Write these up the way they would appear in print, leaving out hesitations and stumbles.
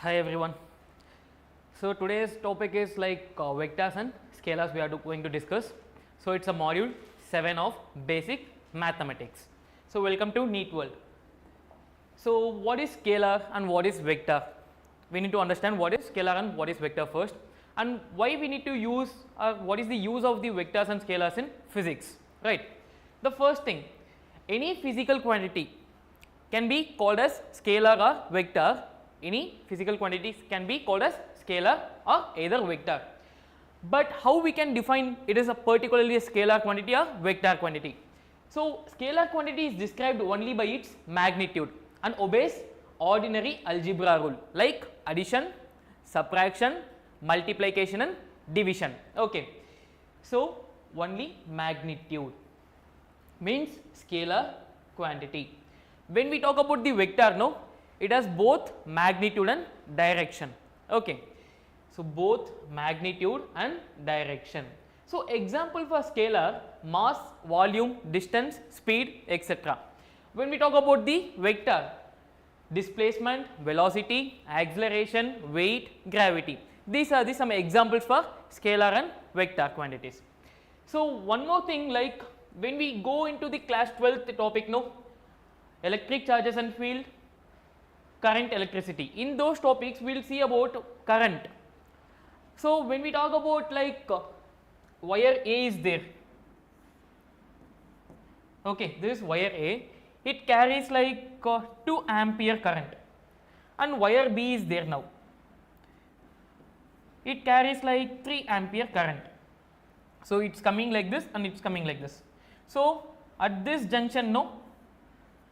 Hi everyone. So today's topic is like vectors and scalars we are going to discuss. So it's a module 7 of basic mathematics. So welcome to NEET World. So what is scalar and what is vector? We need to understand what is scalar and what is vector first, and why we need to use what is the use of the vectors and scalars in physics, right? The first thing, any physical quantity can be called as scalar or vector. Any physical quantities can be called as scalar or either vector. But how we can define it is a particularly a scalar quantity or vector quantity? So scalar quantity is described only by its magnitude and obeys ordinary algebra rule like addition, subtraction, multiplication and division. Okay. So only magnitude means scalar quantity. When we talk about the vector, no, it has both magnitude and direction. Okay. So both magnitude and direction. So example for scalar: mass, volume, distance, speed, etc. When we talk about the vector: displacement, velocity, acceleration, weight, gravity. These are some examples for scalar and vector quantities. So one more thing, like when we go into the class 12th topic, no, electric charges and field, current, electricity. In those topics we will see about current. So when we talk about like wire A is there, okay, this is wire A, it carries like 2 ampere current, and wire B is there now, it carries like 3 ampere current. So it's coming like this and it's coming like this. So at this junction, no,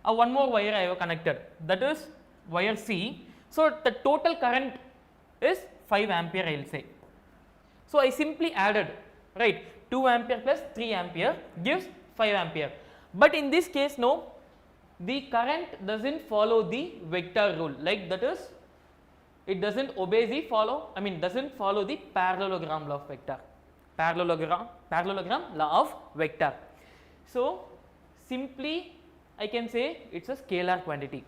one more wire I have connected, that is wire C. So the total current is 5 ampere, I will say. So I simply added, right, 2 ampere plus 3 ampere gives 5 ampere. But in this case, no, the current doesn't follow the vector rule, like that is, it doesn't obey the doesn't follow the parallelogram law of vector, parallelogram law of vector. So simply I can say it's a scalar quantity.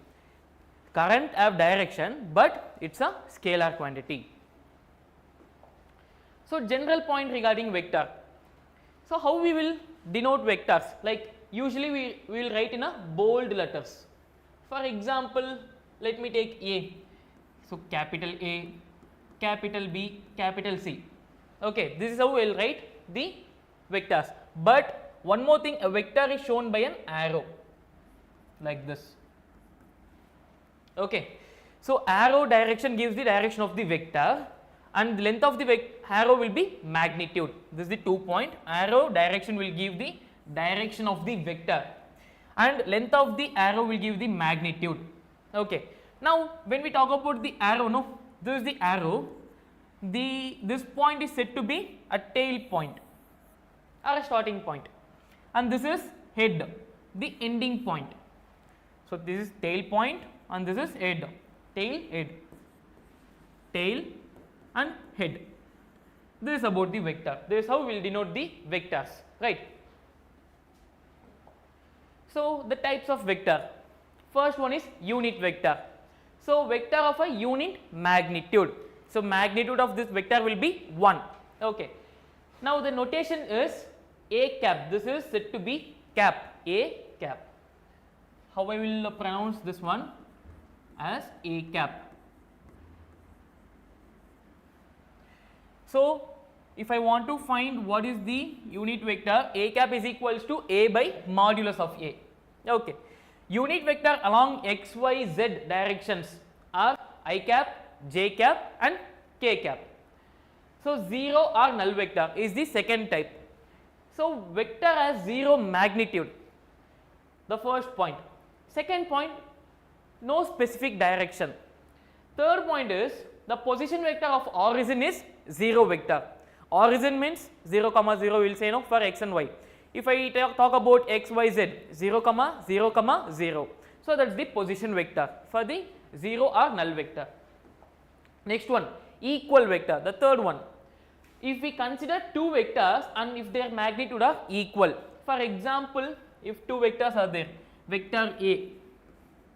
Current have direction, but it's a scalar quantity. So general point regarding vector. So how we will denote vectors? Like usually we will write in a bold letters. For example, let me take A. So capital A, capital B, capital C. Okay, this is how we will write the vectors. But one more thing, a vector is shown by an arrow like this. Okay. So arrow direction gives the direction of the vector, and the length of the arrow will be magnitude. This is the 2 point. Arrow direction will give the direction of the vector, and length of the arrow will give the magnitude. Okay. Now when we talk about the arrow, no, this is the arrow. This point is said to be a tail point or a starting point, and this is head, the ending point. So this is tail point and this is head, tail, head, tail and head. This is about the vector. This is how we will denote the vectors, right? So the types of vector. First one is unit vector. So vector of a unit magnitude. So magnitude of this vector will be 1. Okay. Now the notation is A cap. This is said to be cap, A cap. How I will pronounce this one? As A cap. So if I want to find what is the unit vector, A cap is equals to A by modulus of A. Okay. Unit vector along x, y, z directions are I cap, j cap and k cap. So 0 or null vector is the second type. So vector has 0 magnitude, the first point. Second point, no specific direction. Third point is the position vector of origin is 0 vector. Origin means 0, 0 we will say, no, for x and y. If I talk about x, y, z, 0, 0, 0. So that is the position vector for the 0 or null vector. Next one, equal vector, the third one. If we consider two vectors and if their magnitude are equal, for example, if two vectors are there, vector A,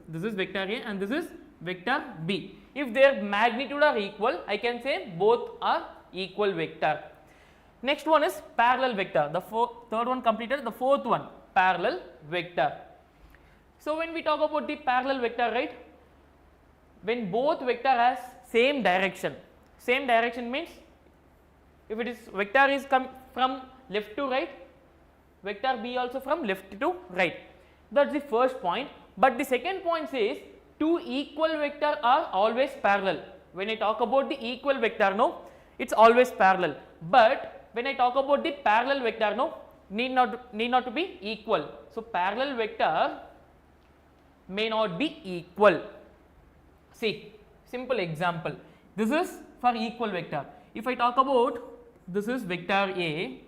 this is vector A and this is vector B. If their magnitude are equal, I can say both are equal vector. Next one is parallel vector. The third one completed. The fourth one, parallel vector. So when we talk about the parallel vector, right, when both vector has same direction means if it is vector is come from left to right, vector B also from left to right. That is the first point. But the second point says two equal vector are always parallel. When I talk about the equal vector, no, it's always parallel. But when I talk about the parallel vector, no, need not to be equal. So parallel vector may not be equal. See, simple example. This is for equal vector. If I talk about this is vector A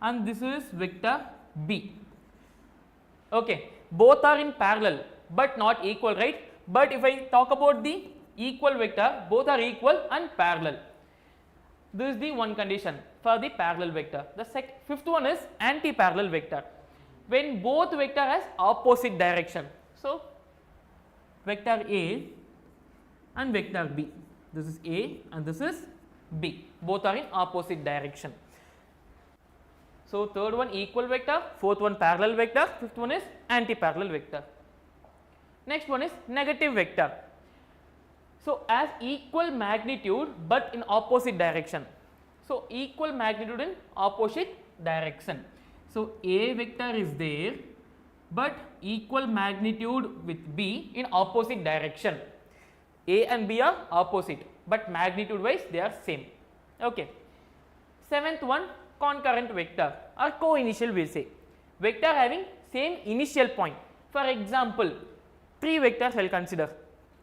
and this is vector B. Okay, both are in parallel but not equal, right? But if I talk about the equal vector, both are equal and parallel. This is the one condition for the parallel vector. The fifth one is anti-parallel vector. When both vector has opposite direction. So vector A and vector B. This is A and this is B. Both are in opposite direction. So third one equal vector, fourth one parallel vector, fifth one is anti-parallel vector. Next one is negative vector. So as equal magnitude but in opposite direction. So equal magnitude in opposite direction. So A vector is there but equal magnitude with B in opposite direction. A and B are opposite but magnitude wise they are same. Okay. Seventh one, concurrent vector or co-initial we will say. Vector having same initial point. For example, three vectors I will consider.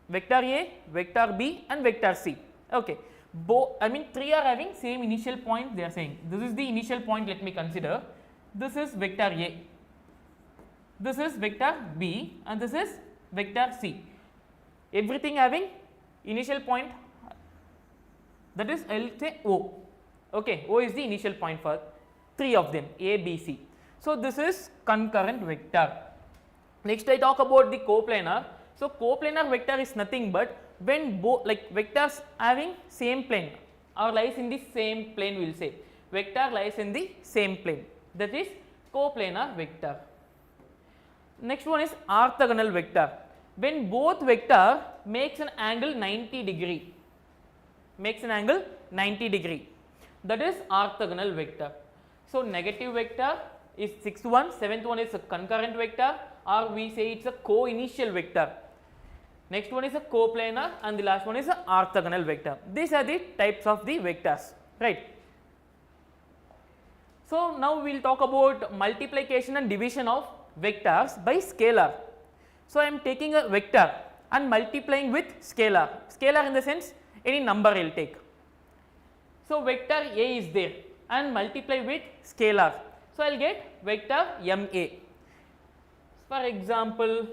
Vector A, vector B and vector C. Okay. Three are having same initial point they are saying. This is the initial point, let me consider. This is vector A. This is vector B and this is vector C. Everything having initial point, that is I will say O. Okay, O is the initial point for three of them, A, B, C. So this is concurrent vector. Next I talk about the coplanar. So coplanar vector is nothing but when both vectors having same plane or lies in the same plane we will say. Vector lies in the same plane, that is coplanar vector. Next one is orthogonal vector. When both vector makes an angle 90 degree, that is orthogonal vector. So negative vector is sixth one, seventh one is a concurrent vector or we say it's a co-initial vector. Next one is a coplanar and the last one is a orthogonal vector. These are the types of the vectors, right? So now we will talk about multiplication and division of vectors by scalar. So I am taking a vector and multiplying with scalar. Scalar in the sense any number I will take. So vector A is there and multiply with scalar. So I will get vector MA. For example,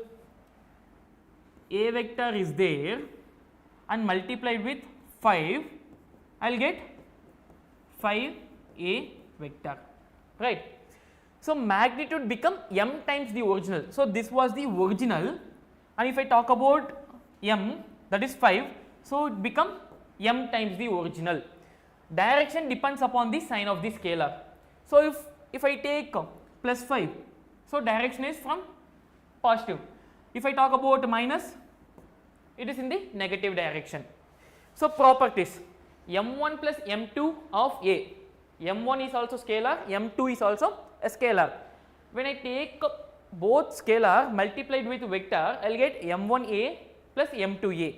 A vector is there and multiplied with 5, I will get 5A vector, right. So magnitude become M times the original. So this was the original and if I talk about M, that is 5, so it become M times the original. Direction depends upon the sign of the scalar. So if I take plus 5, so direction is from positive. If I talk about minus, it is in the negative direction. So properties, M1 plus M2 of A. M1 is also scalar, M2 is also a scalar. When I take both scalar multiplied with vector, I will get M1A plus M2A.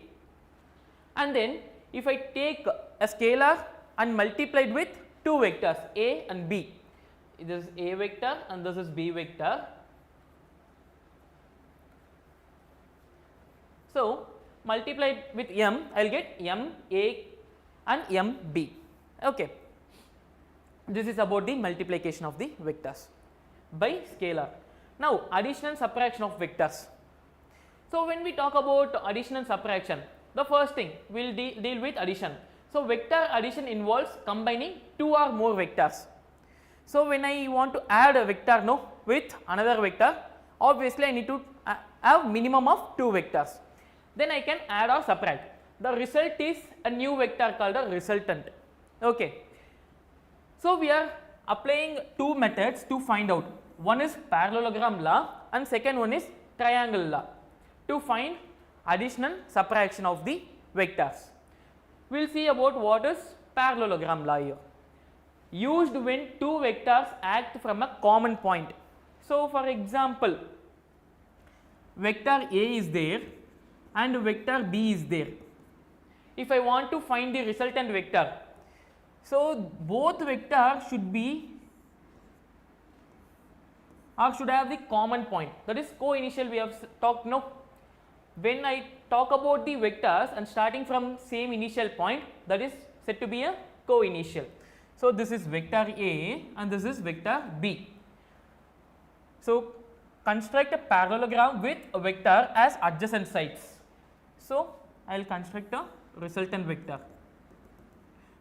And then if I take a scalar and multiplied with two vectors A and B, this is A vector and this is B vector. So multiplied with M, I will get M A and M B. Okay. This is about the multiplication of the vectors by scalar. Now addition and subtraction of vectors. So when we talk about addition and subtraction, the first thing we will deal with addition. So vector addition involves combining two or more vectors. So when I want to add a vector with another vector, obviously I need to have minimum of two vectors. then I can add or subtract. The result is a new vector called a resultant. Okay. So we are applying two methods to find out. One is parallelogram law and second one is triangle law to find addition and subtraction of the vectors. We will see about what is parallelogram law here. Used when two vectors act from a common point. So for example, vector A is there and vector B is there. If I want to find the resultant vector, so both vectors should be or should have the common point, that is co-initial. We have talked now. When I talk about the vectors and starting from same initial point, that is said to be a co-initial. So this is vector A and this is vector B. So construct a parallelogram with a vector as adjacent sides. So I will construct a resultant vector.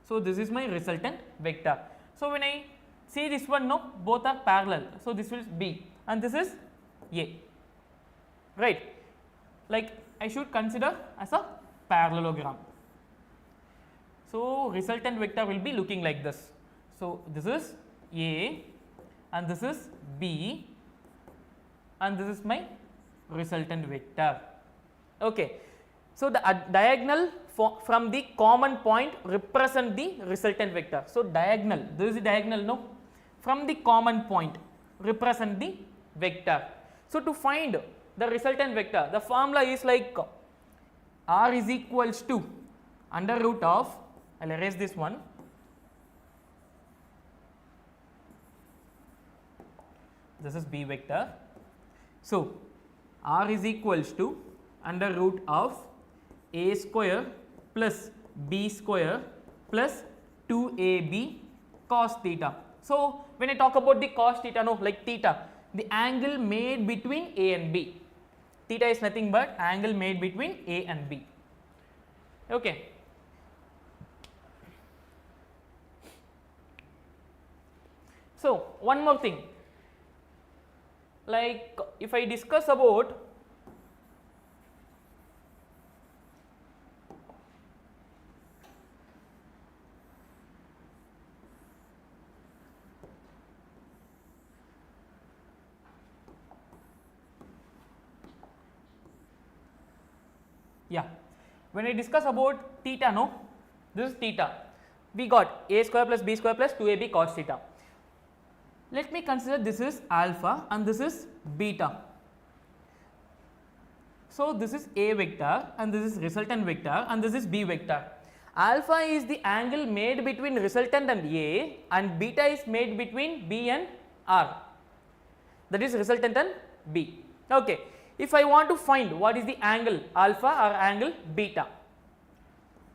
So this is my resultant vector. So when I see this one, no, both are parallel. So this is B and this is A, right? Like I should consider as a parallelogram. So resultant vector will be looking like this. So this is A and this is B and this is my resultant vector. Okay. So the diagonal from the common point represent the resultant vector. So diagonal, this is the diagonal, no, from the common point represent the vector. So to find the resultant vector, the formula is like R is equals to under root of, I will erase this one, this is B vector. So R is equals to under root of A square plus B square plus 2AB cos theta. So when I talk about the cos theta, no, like theta, the angle made between A and B. Theta is nothing but angle made between A and B. Okay. So one more thing, like if I discuss about when I discuss about theta, no, this is theta, we got A square plus B square plus 2AB cos theta. Let me consider this is alpha and this is beta. So this is A vector and this is resultant vector and this is B vector. Alpha is the angle made between resultant and A and beta is made between B and R, that is resultant and B. Okay. If I want to find what is the angle alpha or angle beta,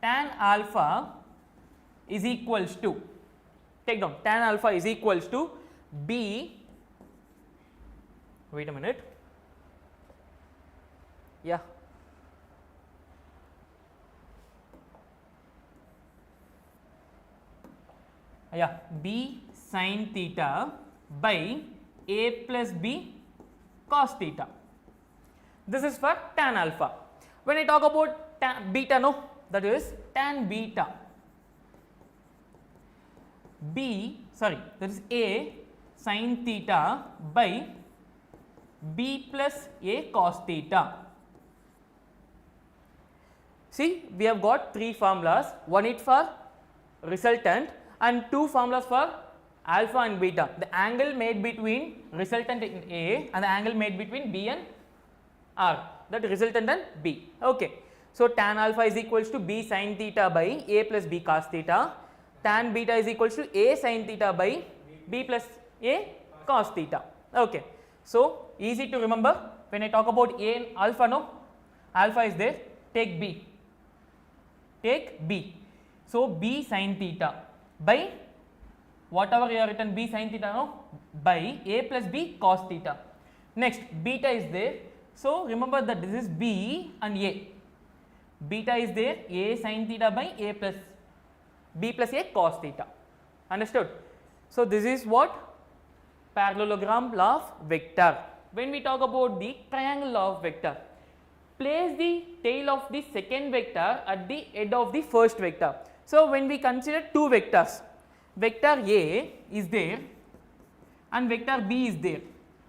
tan alpha is equals to, take down, tan alpha is equals to B, wait a minute, yeah, B sin theta by A plus B cos theta. This is for tan alpha. When I talk about tan beta, no, that is tan beta, that is A sin theta by B plus A cos theta. See, we have got three formulas, one is for resultant and two formulas for alpha and beta. The angle made between resultant in A and the angle made between B and R, that resultant and B. Okay. So tan alpha is equals to B sin theta by A plus B cos theta, tan beta is equals to A sin theta by B plus A cos theta. Okay. So easy to remember, when I talk about A and alpha, no, alpha is there, take B. So B sin theta by whatever you have written B sin theta, no, by A plus B cos theta. Next beta is there. So remember that this is B and A. Beta is there, A sin theta by A plus B plus A cos theta. Understood? So this is what parallelogram law of vector. When we talk about the triangle law of vector, place the tail of the second vector at the head of the first vector. So, when we consider two vectors, vector A is there and vector B is there.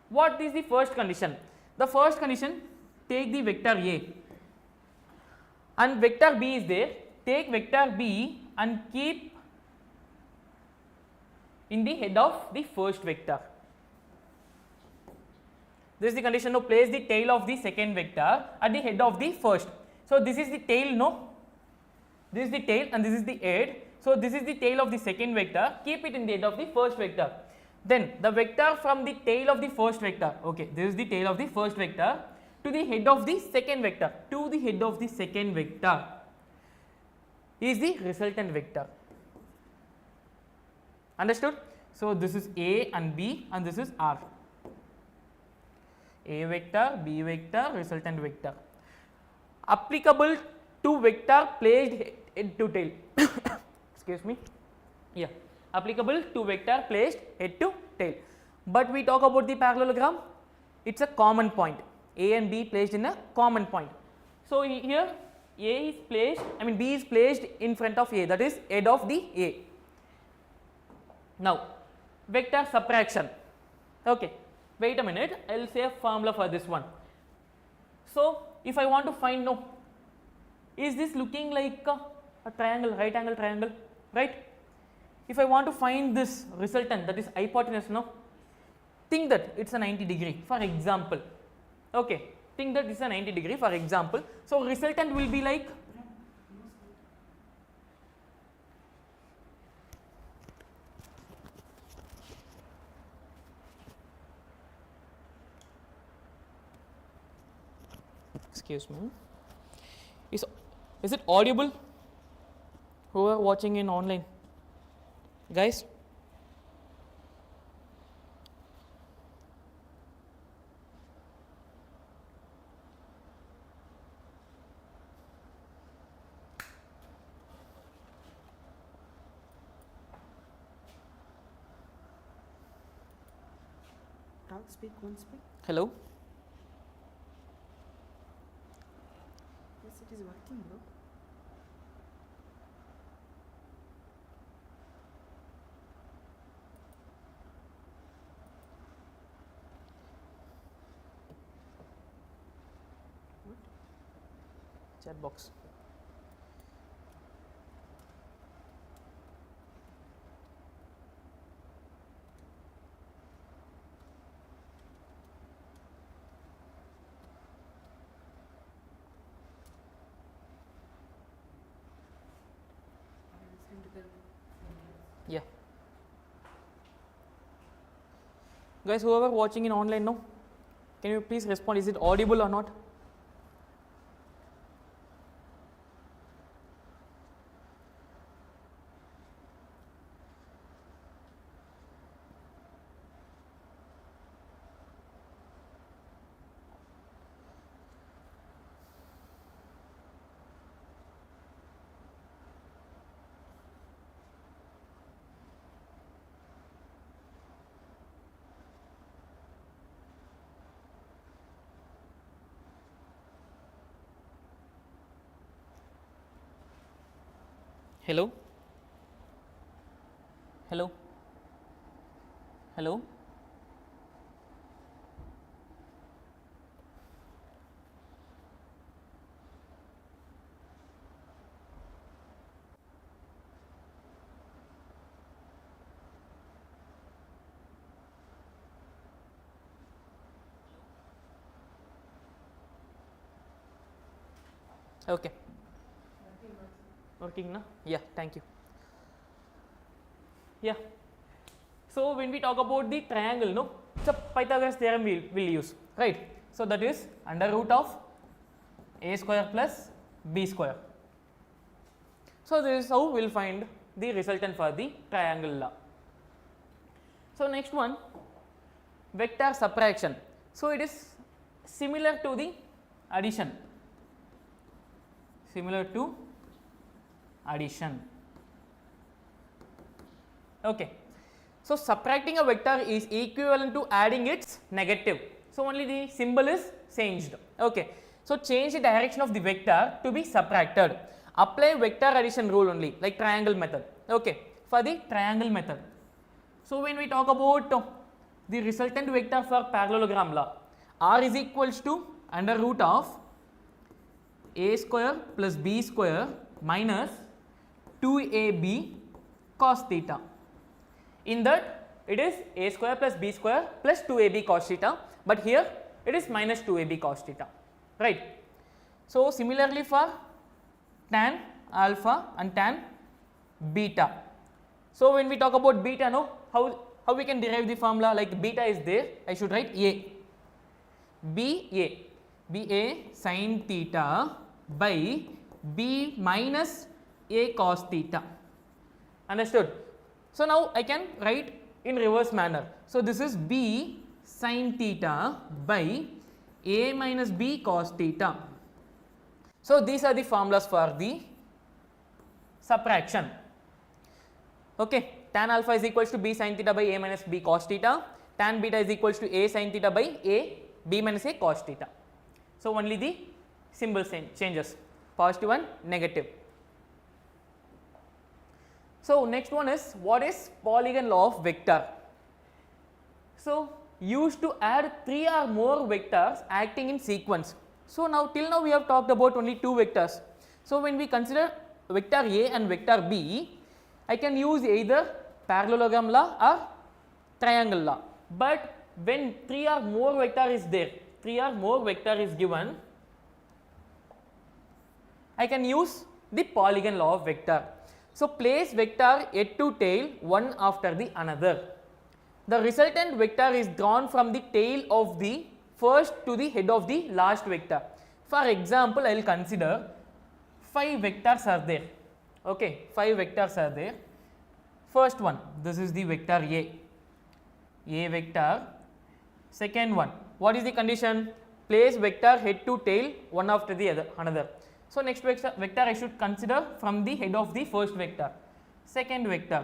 What is the first condition? The first condition, take the vector A and vector B is there, take vector B and keep in the head of the first vector. This is the condition to place the tail of the second vector at the head of the first. So, this is the tail, no? This is the tail and this is the head. So, this is the tail of the second vector, keep it in the head of the first vector. Then the vector from the tail of the first vector, okay, this is the tail of the first vector to the head of the second vector, to the head of the second vector is the resultant vector. Understood? So, this is A and B and this is R. A vector, B vector, resultant vector. Applicable to vector placed head to tail. Excuse me. Yeah, applicable to vector placed head to tail. But we talk about the parallelogram, it is a common point. A and B placed in a common point. So, here A is placed, B is placed in front of A, that is head of the A. Now, vector subtraction. Okay, wait a minute, I will say a formula for this one. So, if I want to find, no, is this looking like a triangle, right angle triangle, right? If I want to find this resultant, that is hypotenuse, no, think that it is a 90 degree for example. Okay, think that it is a 90 degree for example. So, resultant will be like, excuse me, is it audible who are watching in online, guys? Speak, one speak. Hello. Yes, it is working, bro. What? Chat box. Yeah. Guys, whoever watching in online, no, can you please respond, is it audible or not? Hello? Hello? Hello? Okay. Working, na? Yeah, thank you. Yeah. So, when we talk about the triangle, no, it's a Pythagoras theorem we will use, right? So, that is under root of a square plus b square. So, this is how we will find the resultant for the triangle law. So, next one, vector subtraction. So, it is similar to the addition, similar to addition. Okay. So, subtracting a vector is equivalent to adding its negative. So, only the symbol is changed. Okay. So change the direction of the vector to be subtracted. Apply vector addition rule only, like triangle method. Okay, for the triangle method. So when we talk about the resultant vector for parallelogram law, R is equals to under root of a square plus b square minus 2ab cos theta. In that it is a square plus b square plus 2ab cos theta, but here it is minus 2ab cos theta, right. So similarly for tan alpha and tan beta. So when we talk about beta, no, how we can derive the formula, like beta is there, I should write a, ba sin theta by b minus a cos theta, understood. So now I can write in reverse manner. So this is b sin theta by a minus b cos theta. So these are the formulas for the subtraction. Okay, tan alpha is equals to b sin theta by a minus b cos theta, tan beta is equals to a sin theta by a b minus a cos theta. So only the symbol changes, positive and negative. So next one is, what is polygon law of vector? So used to add 3 or more vectors acting in sequence. So now till now we have talked about only 2 vectors. So when we consider vector A and vector B, I can use either parallelogram law or triangle law. But when 3 or more vector is there, 3 or more vector is given, I can use the polygon law of vector. So place vector head to tail one after the another. The resultant vector is drawn from the tail of the first to the head of the last vector. For example, I will consider 5 vectors are there. Okay, 5 vectors are there. First one, this is the vector A vector. Second one, what is the condition? Place vector head to tail one after the another. So next vector I should consider from the head of the first vector. Second vector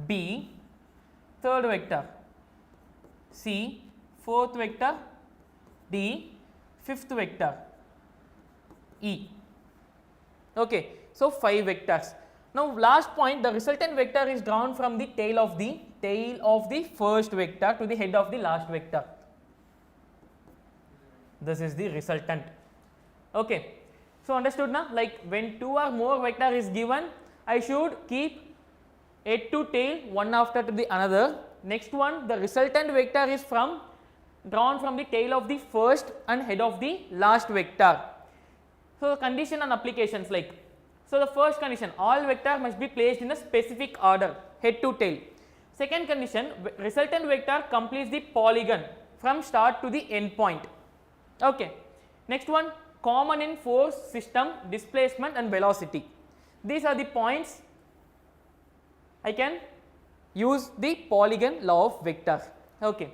B, third vector C, fourth vector D, fifth vector E. Okay, so 5 vectors. Now last point, the resultant vector is drawn from the tail of the first vector to the head of the last vector. This is the resultant. Okay, so understood now, like when 2 or more vector is given, I should keep head to tail one after to the another. Next one, the resultant vector is drawn from the tail of the first and head of the last vector. So condition and applications, like, so the first condition, all vector must be placed in a specific order, head to tail. Second condition, resultant vector completes the polygon from start to the end point. Okay. Next one, common in force, system, displacement and velocity. These are the points I can use the polygon law of vector. Okay.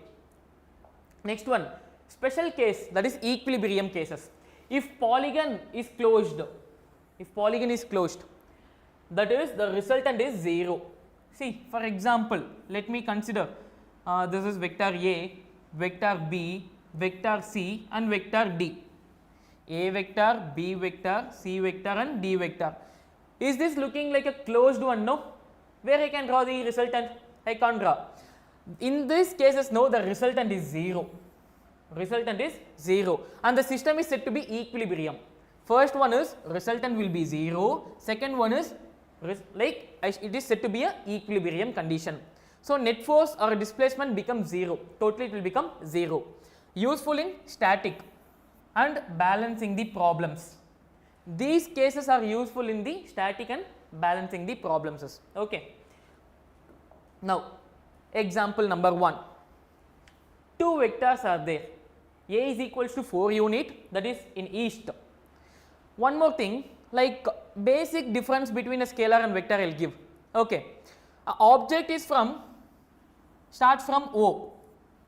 Next one, special case, that is equilibrium cases. If polygon is closed, that is the resultant is 0. See, for example, let me consider this is vector A, vector B, vector C and vector D. A vector, B vector, C vector and D vector. Is this looking like a closed one? No. Where I can draw the resultant? I can't draw. In these cases, no, the resultant is 0. Resultant is 0 and the system is said to be equilibrium. First one is resultant will be 0, second one is it is said to be a equilibrium condition. So net force or displacement becomes 0, totally it will become 0. Useful in static and balancing the problems. These cases are useful in the static and balancing the problems. Okay. Now example number 1. 2 vectors are there. A is equals to 4 unit, that is in east. One more thing, like basic difference between a scalar and vector I will give. Okay. A object is starts from O.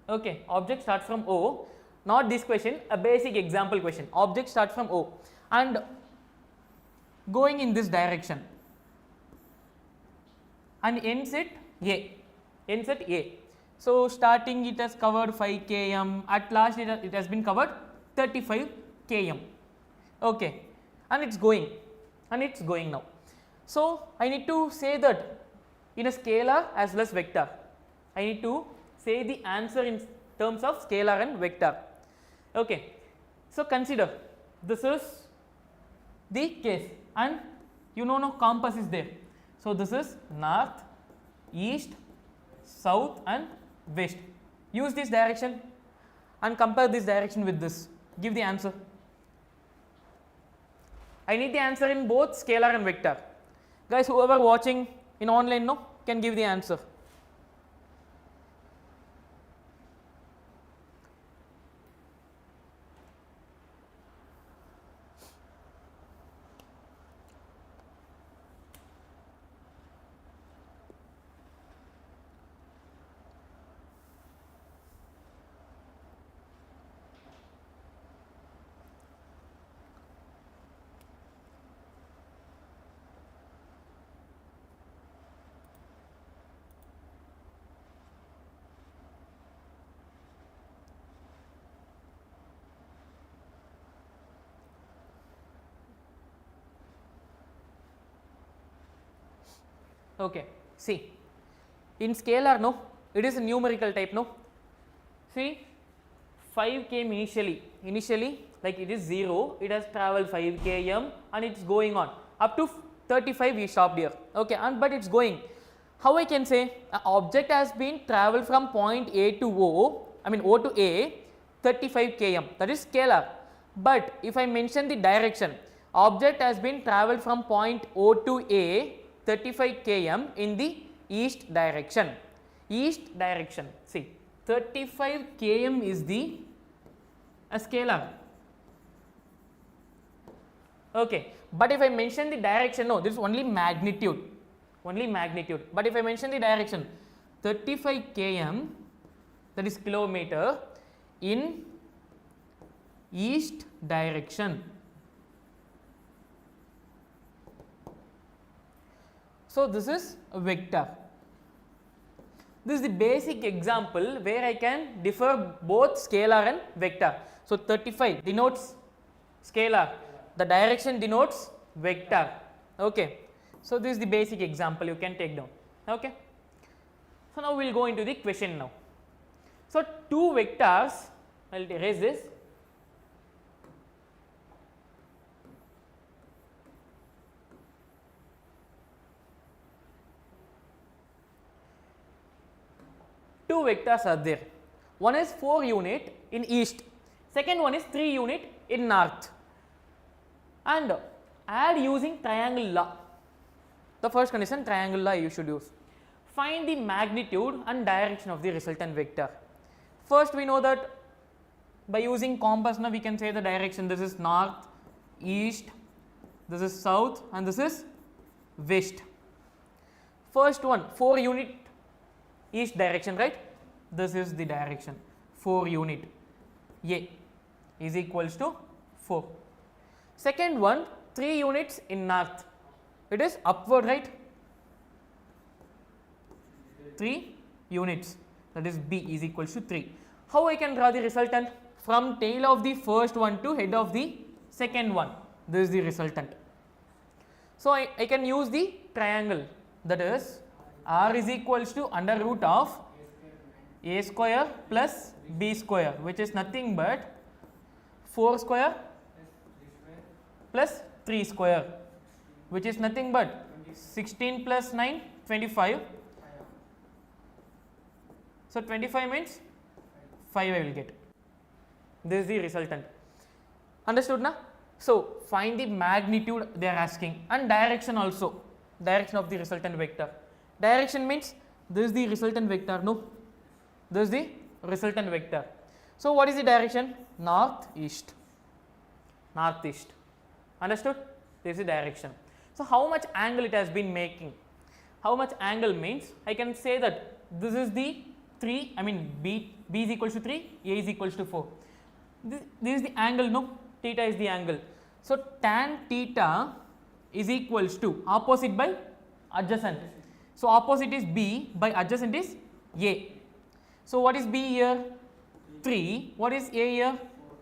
Okay. Object starts from O. Not this question, a basic example question. Object starts from O and going in this direction and ends at A. So starting it has covered 5 km, at last it has been covered 35 km. Okay, and it's going now. So I need to say that in a scalar as well as vector. I need to say the answer in terms of scalar and vector. Okay, so consider this is the case, and you know no compass is there. So this is north, east, south and west. Use this direction and compare this direction with this. Give the answer. I need the answer in both scalar and vector. Guys, whoever watching in online no can give the answer. Okay, see, in scalar no, it is a numerical type no. See, 5 came initially like it is 0, it has travelled 5 km and it's going on up to 35 we stopped here. Okay, and but it's going. How I can say an object has been travelled from point A to O, I mean O to A 35 km, that is scalar. But if I mention the direction, object has been travelled from point O to A 35 km in the east direction. East direction, see, 35 km is the a scalar. Okay, but if I mention the direction, no, this is only magnitude, but if I mention the direction 35 km, that is kilometer in east direction. So this is a vector. This is the basic example where I can differ both scalar and vector. So 35 denotes scalar, the direction denotes vector. Okay, so this is the basic example you can take down. Okay, so now we will go into the question now. So two vectors, I will erase this. Two vectors are there. One is 4 unit in east, second one is 3 unit in north, and add using triangle law. The first condition, triangle law you should use. Find the magnitude and direction of the resultant vector. First we know that by using compass now we can say the direction. This is north, east, this is south and this is west. First one, 4 unit east direction, right? This is the direction, 4 unit, A is equals to 4. Second one, 3 units in north, it is upward, right? 3 units, that is B is equals to 3. How I can draw the resultant? From tail of the first one to head of the second one, this is the resultant. So I can use the triangle, that is R is equals to under root of A square plus B square, which is nothing but 4 square plus 3 square, which is nothing but 16 plus 9, 25. So 25 means 5 I will get. This is the resultant. Understood na? So find the magnitude they are asking, and direction also, direction of the resultant vector. Direction means this is the resultant vector, no? This is the resultant vector. So what is the direction? North, east. North, east. Understood? This is the direction. So how much angle it has been making? How much angle means I can say that this is the 3, I mean B is equals to 3, A is equals to 4. This is the angle, no? Theta is the angle. So tan theta is equals to opposite by adjacent. So opposite is B by adjacent is A. So what is B here? 3. What is A here?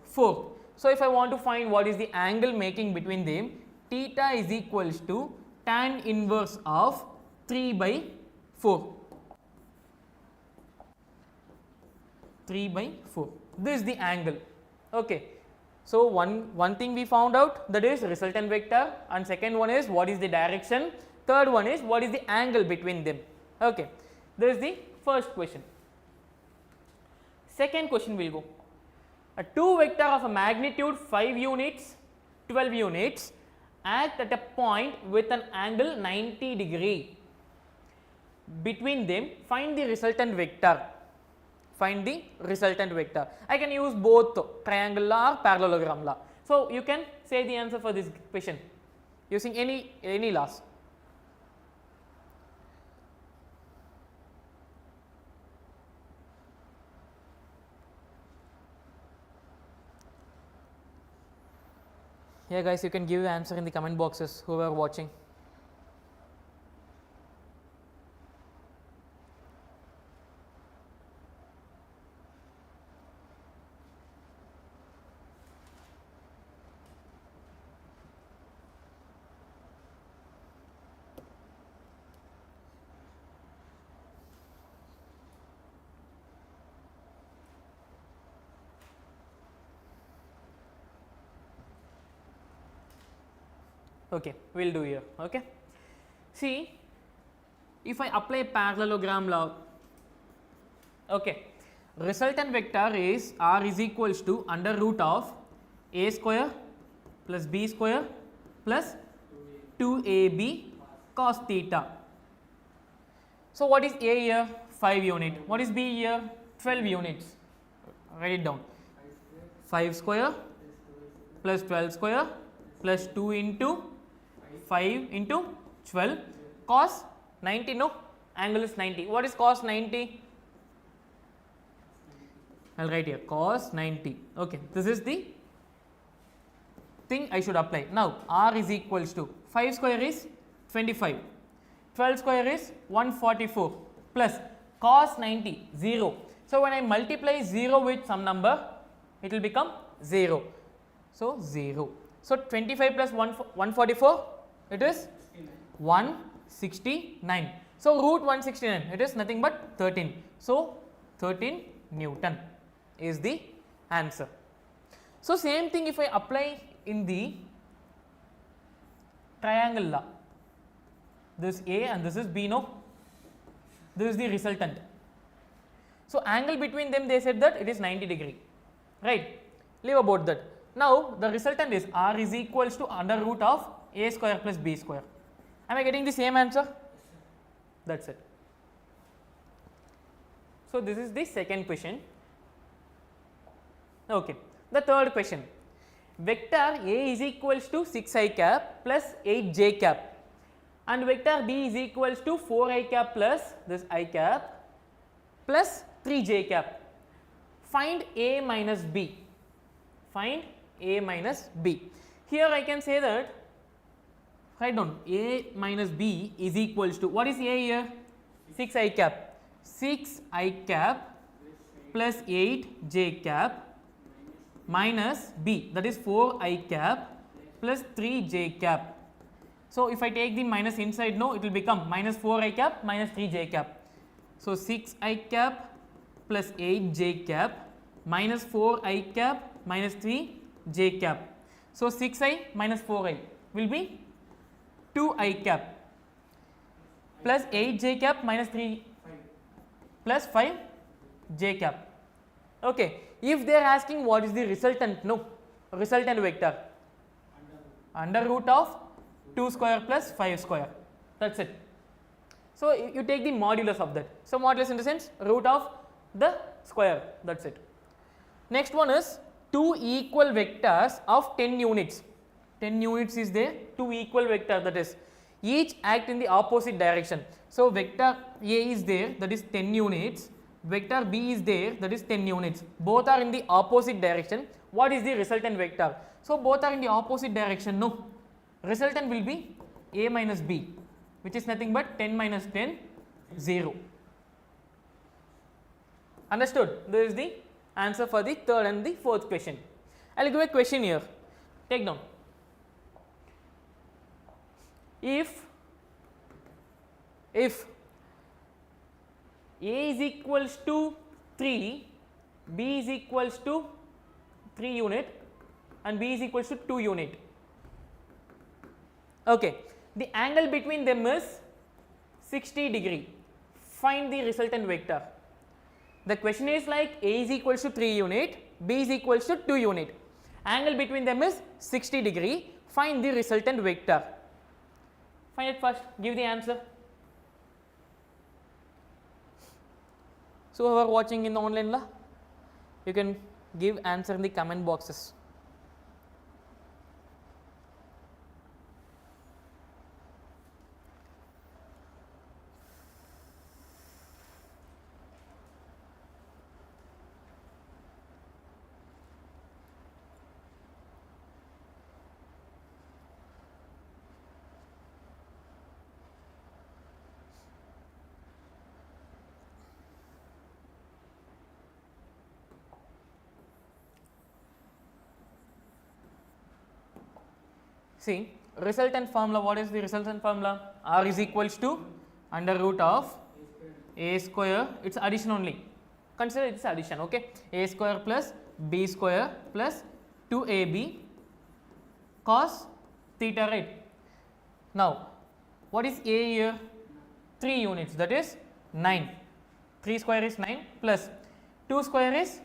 4. So if I want to find what is the angle making between them, theta is equals to tan inverse of 3 by 4. 3 by 4. This is the angle. Okay. So one thing we found out, that is resultant vector, and second one is what is the direction, third one is what is the angle between them. Okay. This is the first question. Second question will go. A two vector of a magnitude 5 units, 12 units act at a point with an angle 90 degree. Between them, find the resultant vector. Find the resultant vector. I can use both triangle law or parallelogram law. So you can say the answer for this question using any laws. Yeah guys, you can give the answer in the comment boxes, who are watching. Okay, we will do here. Okay. See, if I apply parallelogram law, okay, resultant vector is r is equals to under root of a square plus b square plus 2ab cos theta. So what is a here? 5 unit. What is b here? 12 units. Write it down. 5 square plus 12 square plus 2 into 5 into 12 cos 90, no, angle is 90. What is cos 90? I will write here cos 90. Okay, this is the thing I should apply. Now r is equals to 5 square is 25, 12 square is 144 plus cos 90 0. So when I multiply 0 with some number, it will become 0. So 0. So 25 plus 144, it is 169. So root 169, it is nothing but 13. So 13 Newton is the answer. So same thing if I apply in the triangle law. This is A and this is B, no? This is the resultant. So angle between them, they said that it is 90 degree, right? Leave about that. Now the resultant is r is equals to under root of a square plus b square. Am I getting the same answer? That's it. So this is the second question. Okay. The third question. Vector A is equals to 6i cap plus 8j cap and vector B is equals to 4i cap plus this I cap plus 3j cap. Find A minus B. Find A minus B. Here I can say that, write down A minus B is equals to, what is A here? 6i cap. 6i cap plus 8j cap minus B, that is 4i cap plus 3j cap. So if I take the minus inside, no, it will become minus 4i cap minus 3j cap. So 6i cap plus 8j cap minus 4i cap minus 3j cap. So 6i minus 4i will be 2i cap plus 8j cap minus 3 plus 5j cap. Okay. If they are asking what is the resultant, no, resultant vector under root of 2 square plus 5 square, that is it. So you take the modulus of that. So modulus in the sense root of the square, that is it. Next one is two equal vectors of 10 units. 10 units is there, two equal vectors, that is each act in the opposite direction. So vector A is there, that is 10 units. Vector B is there, that is 10 units. Both are in the opposite direction. What is the resultant vector? So both are in the opposite direction, no. Resultant will be A minus B, which is nothing but 10 minus 10, 0. Understood? This is the answer for the third and the fourth question. I will give a question here. Take down. If A is equals to 3, B is equals to 3 unit and B is equals to 2 unit. Okay, the angle between them is 60 degree. Find the resultant vector. The question is like A is equals to 3 unit, B is equals to 2 unit. Angle between them is 60 degree. Find the resultant vector. Find it first. Give the answer. So, whoever watching in the online la, you can give answer in the comment boxes. See, resultant formula, what is the resultant formula? R is equals to under root of A square, it is addition only, consider it is addition, okay. A square plus B square plus 2AB cos theta, right. Now, what is A here? 3 units, that is 9, 3 square is 9 plus 2 square is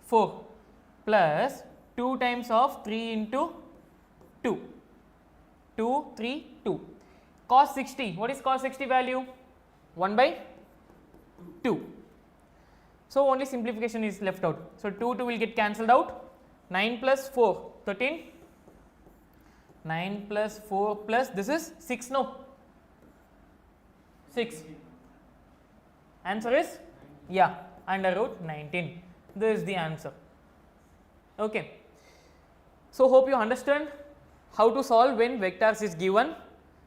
4 plus 2 times of 3 into 2. 2, 3, 2. Cos 60, what is cos 60 value? 1 by 2. So, only simplification is left out. So, 2 will get cancelled out. 9 plus 4, 13. 9 plus 4 plus this is 6, no? 6. Answer is? Yeah, under root 19. This is the answer. Okay. So, hope you understand how to solve when vectors is given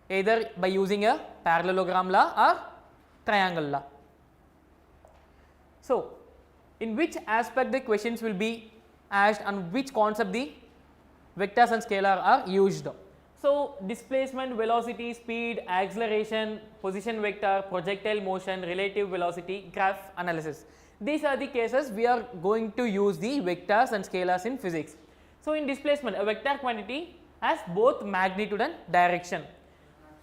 either by using a parallelogram law or triangle law. So, in which aspect the questions will be asked and which concept the vectors and scalar are used. So, displacement, velocity, speed, acceleration, position vector, projectile motion, relative velocity, graph analysis. These are the cases we are going to use the vectors and scalars in physics. So, in displacement, a vector quantity has both magnitude and direction.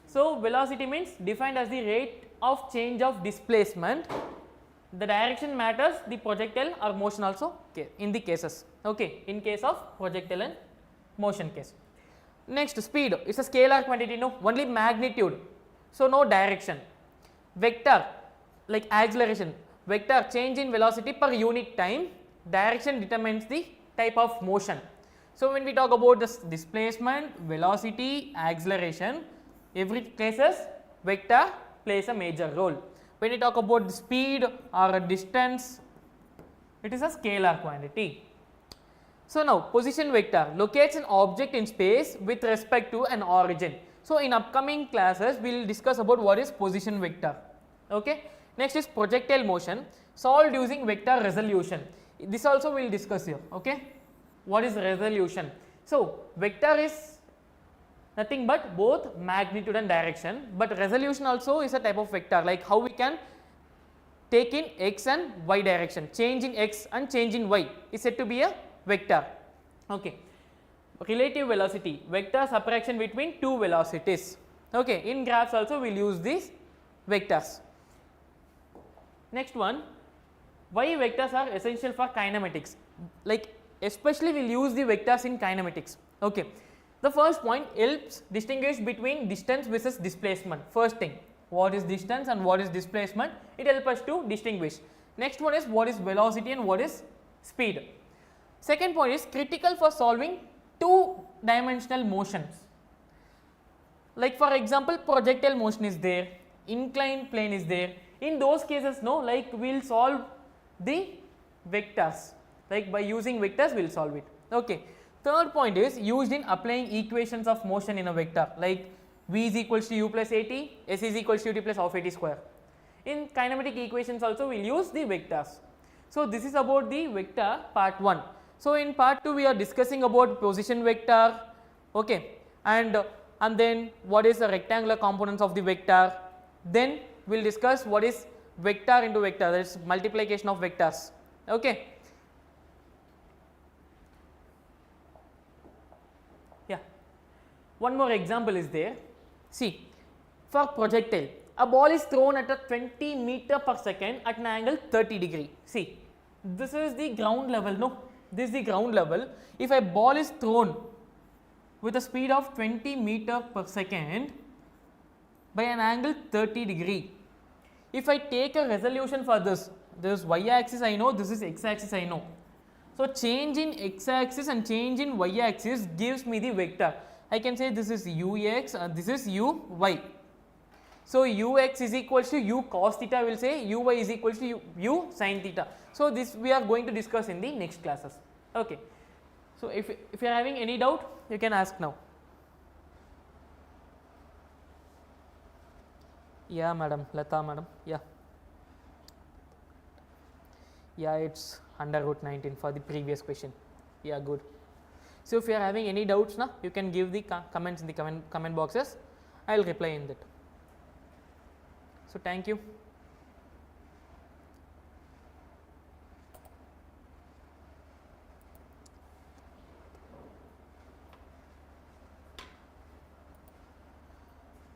So, velocity means defined as the rate of change of displacement. The direction matters, the projectile or motion also in the cases, okay, in case of projectile and motion case. Next, speed is a scalar quantity, no, only magnitude, so no direction. Vector like acceleration, vector change in velocity per unit time, direction determines the type of motion. So, when we talk about this displacement, velocity, acceleration, every cases vector plays a major role. When we talk about the speed or a distance, it is a scalar quantity. So, now position vector locates an object in space with respect to an origin. So, in upcoming classes we will discuss about what is position vector. Okay. Next is projectile motion solved using vector resolution. This also we will discuss here. Okay. What is resolution? So, vector is nothing but both magnitude and direction, but resolution also is a type of vector, like how we can take in x and y direction, change in x and change in y is said to be a vector. Okay. Relative velocity, vector subtraction between two velocities. Okay. In graphs also we will use these vectors. Next one, why vectors are essential for kinematics, like especially we will use the vectors in kinematics. Okay. The first point helps distinguish between distance versus displacement. First thing, what is distance and what is displacement, it helps us to distinguish. Next one is what is velocity and what is speed. Second point is critical for solving two dimensional motions, like for example projectile motion is there, inclined plane is there. In those cases, no, like we will solve the vectors, like by using vectors we will solve it. Okay. Third point is used in applying equations of motion in a vector, like v is equals to u plus at, s is equals to ut plus half at square. In kinematic equations also we will use the vectors. So, this is about the vector part 1. So in part 2 we are discussing about position vector, okay, and then what is the rectangular components of the vector. Then we will discuss what is vector into vector, that is multiplication of vectors, okay. Yeah, one more example is there. See, for projectile, a ball is thrown at a 20 meter per second at an angle 30 degree. See, this is the ground level, no, this is the ground level. If a ball is thrown with a speed of 20 meter per second by an angle 30 degree, if I take a resolution for this is y axis I know, this is x axis I know. So change in x axis and change in y axis gives me the vector. I can say this is ux and this is uy. So ux is equals to u cos theta, will say uy is equals to u sin theta. So this we are going to discuss in the next classes, okay. So if you are having any doubt, you can ask now. Yeah, madam, Lata madam, yeah. Yeah, it's under root 19 for the previous question. Yeah, good. So if you are having any doubts now, you can give the comments in the comment boxes. I will reply in that. So thank you.